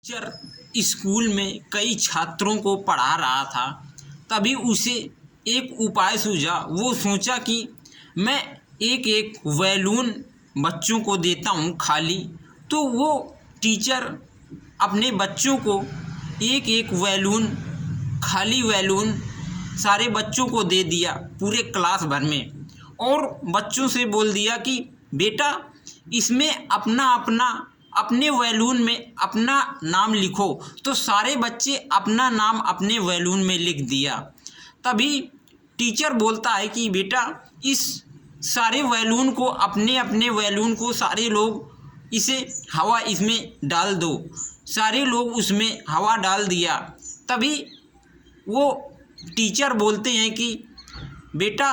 Teacher school में कई छात्रों को पढ़ा रहा था। तभी उसे एक उपाय सूझा। वो सोचा कि मैं एक एक बैलून बच्चों को देता हूँ खाली। तो वो टीचर अपने बच्चों को एक एक बैलून, खाली बैलून सारे बच्चों को दे दिया पूरे क्लास भर में, और बच्चों से बोल दिया कि बेटा इसमें अपना अपना अपने बैलून में अपना नाम लिखो। तो सारे बच्चे अपना नाम अपने बैलून में लिख दिया। तभी टीचर बोलता है कि बेटा इस सारे बैलून को अपने अपने बैलून को सारे लोग इसे हवा इसमें डाल दो। सारे लोग उसमें हवा डाल दिया। तभी वो टीचर बोलते हैं कि बेटा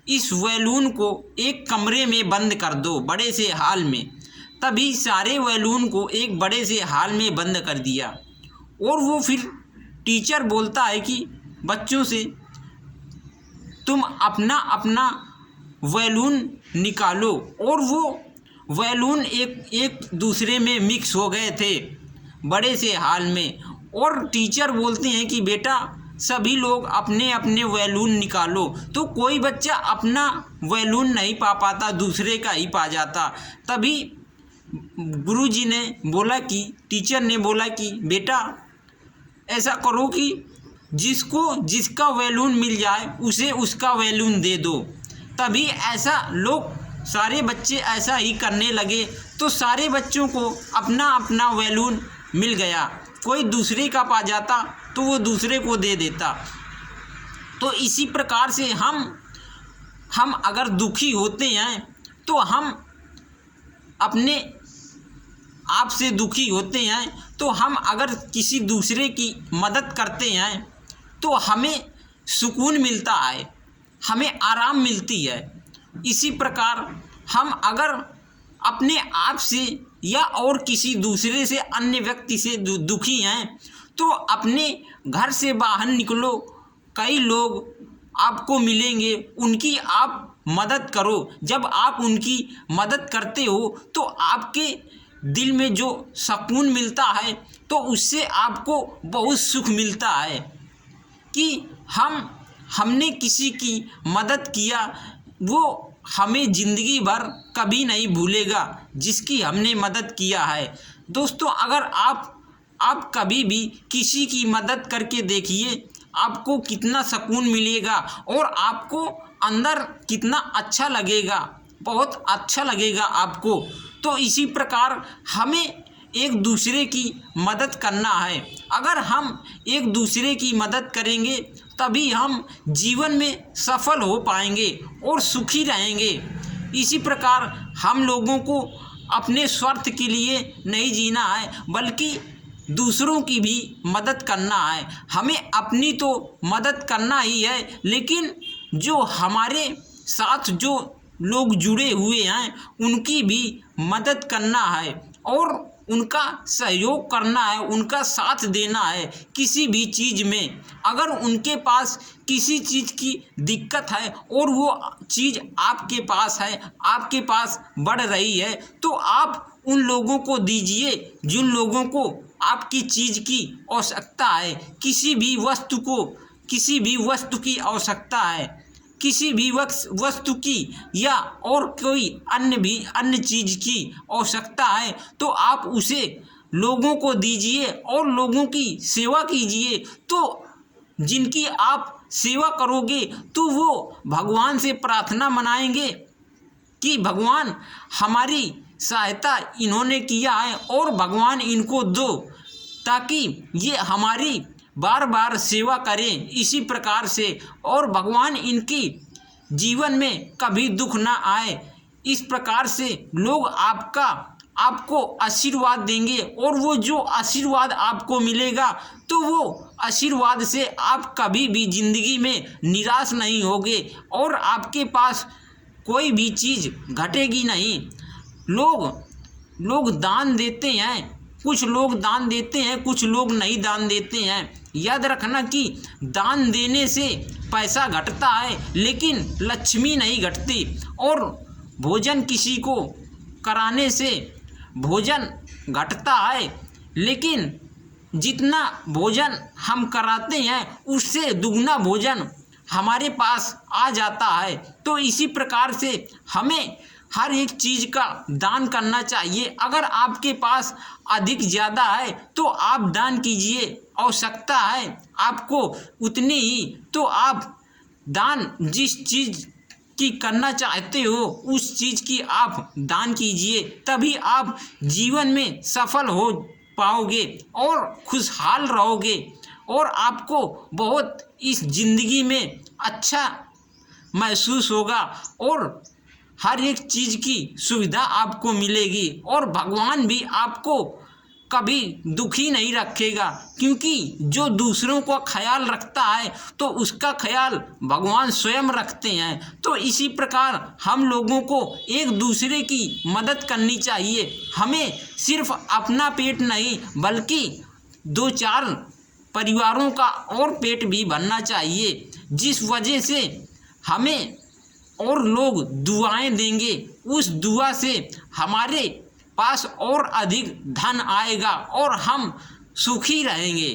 इस बैलून को एक कमरे में बंद कर दो, बड़े से हॉल में। तभी सारे बैलून को एक बड़े से हॉल में बंद कर दिया। और वो फिर टीचर बोलता है कि बच्चों से तुम अपना अपना बैलून निकालो। और वो बैलून एक दूसरे में मिक्स हो गए थे बड़े से हॉल में। और टीचर बोलते हैं कि बेटा सभी लोग अपने अपने बैलून निकालो। तो कोई बच्चा अपना बैलून नहीं पा पाता, दूसरे का ही पा जाता। तभी गुरुजी ने बोला कि टीचर ने बोला कि बेटा ऐसा करो कि जिसको जिसका बैलून मिल जाए उसे उसका बैलून दे दो। तभी ऐसा लोग सारे बच्चे ऐसा ही करने लगे। तो सारे बच्चों को अपना अपना बैलून मिल गया। कोई दूसरे का पा जाता तो वो दूसरे को दे देता। तो इसी प्रकार से हम अगर दुखी होते हैं तो हम अपने आप से दुखी होते हैं, तो हम अगर किसी दूसरे की मदद करते हैं तो हमें सुकून मिलता है, हमें आराम मिलती है। इसी प्रकार हम अगर अपने आप से या और किसी दूसरे से, अन्य व्यक्ति से दुखी हैं तो अपने घर से बाहर निकलो। कई लोग आपको मिलेंगे, उनकी आप मदद करो। जब आप उनकी मदद करते हो तो आपके दिल में जो सुकून मिलता है तो उससे आपको बहुत सुख मिलता है कि हमने किसी की मदद किया। वो हमें ज़िंदगी भर कभी नहीं भूलेगा जिसकी हमने मदद किया है। दोस्तों अगर आप कभी भी किसी की मदद करके देखिए, आपको कितना सुकून मिलेगा और आपको अंदर कितना अच्छा लगेगा, बहुत अच्छा लगेगा आपको। तो इसी प्रकार हमें एक दूसरे की मदद करना है। अगर हम एक दूसरे की मदद करेंगे तभी हम जीवन में सफल हो पाएंगे और सुखी रहेंगे। इसी प्रकार हम लोगों को अपने स्वार्थ के लिए नहीं जीना है, बल्कि दूसरों की भी मदद करना है। हमें अपनी तो मदद करना ही है, लेकिन जो हमारे साथ जो लोग जुड़े हुए हैं उनकी भी मदद करना है और उनका सहयोग करना है, उनका साथ देना है किसी भी चीज़ में। अगर उनके पास किसी चीज़ की दिक्कत है और वो चीज़ आपके पास है, आपके पास बढ़ रही है, तो आप उन लोगों को दीजिए जिन लोगों को आपकी चीज़ की आवश्यकता है। किसी भी वस्तु की आवश्यकता है, किसी भी वस्तु की या और कोई अन्य चीज़ की आवश्यकता है, तो आप उसे लोगों को दीजिए और लोगों की सेवा कीजिए। तो जिनकी आप सेवा करोगे तो वो भगवान से प्रार्थना मनाएंगे कि भगवान हमारी सहायता इन्होंने किया है और भगवान इनको दो, ताकि ये हमारी बार बार सेवा करें इसी प्रकार से, और भगवान इनकी जीवन में कभी दुख ना आए। इस प्रकार से लोग आपको आशीर्वाद देंगे और वो जो आशीर्वाद आपको मिलेगा तो वो आशीर्वाद से आप कभी भी ज़िंदगी में निराश नहीं होगे और आपके पास कोई भी चीज़ घटेगी नहीं। लोग दान देते हैं, कुछ लोग दान देते हैं, कुछ लोग नहीं दान देते हैं। याद रखना कि दान देने से पैसा घटता है लेकिन लक्ष्मी नहीं घटती, और भोजन किसी को कराने से भोजन घटता है लेकिन जितना भोजन हम कराते हैं उससे दुगना भोजन हमारे पास आ जाता है। तो इसी प्रकार से हमें हर एक चीज़ का दान करना चाहिए। अगर आपके पास अधिक ज़्यादा है तो आप दान कीजिए, आवश्यकता है आपको उतनी ही तो आप दान जिस चीज़ की करना चाहते हो उस चीज़ की आप दान कीजिए, तभी आप जीवन में सफल हो पाओगे और खुशहाल रहोगे और आपको बहुत इस ज़िंदगी में अच्छा महसूस होगा और हर एक चीज़ की सुविधा आपको मिलेगी और भगवान भी आपको कभी दुखी नहीं रखेगा, क्योंकि जो दूसरों का ख्याल रखता है तो उसका ख्याल भगवान स्वयं रखते हैं। तो इसी प्रकार हम लोगों को एक दूसरे की मदद करनी चाहिए। हमें सिर्फ अपना पेट नहीं बल्कि दो चार परिवारों का और पेट भी भरना चाहिए, जिस वजह से हमें और लोग दुआएं देंगे, उस दुआ से हमारे पास और अधिक धन आएगा और हम सुखी रहेंगे।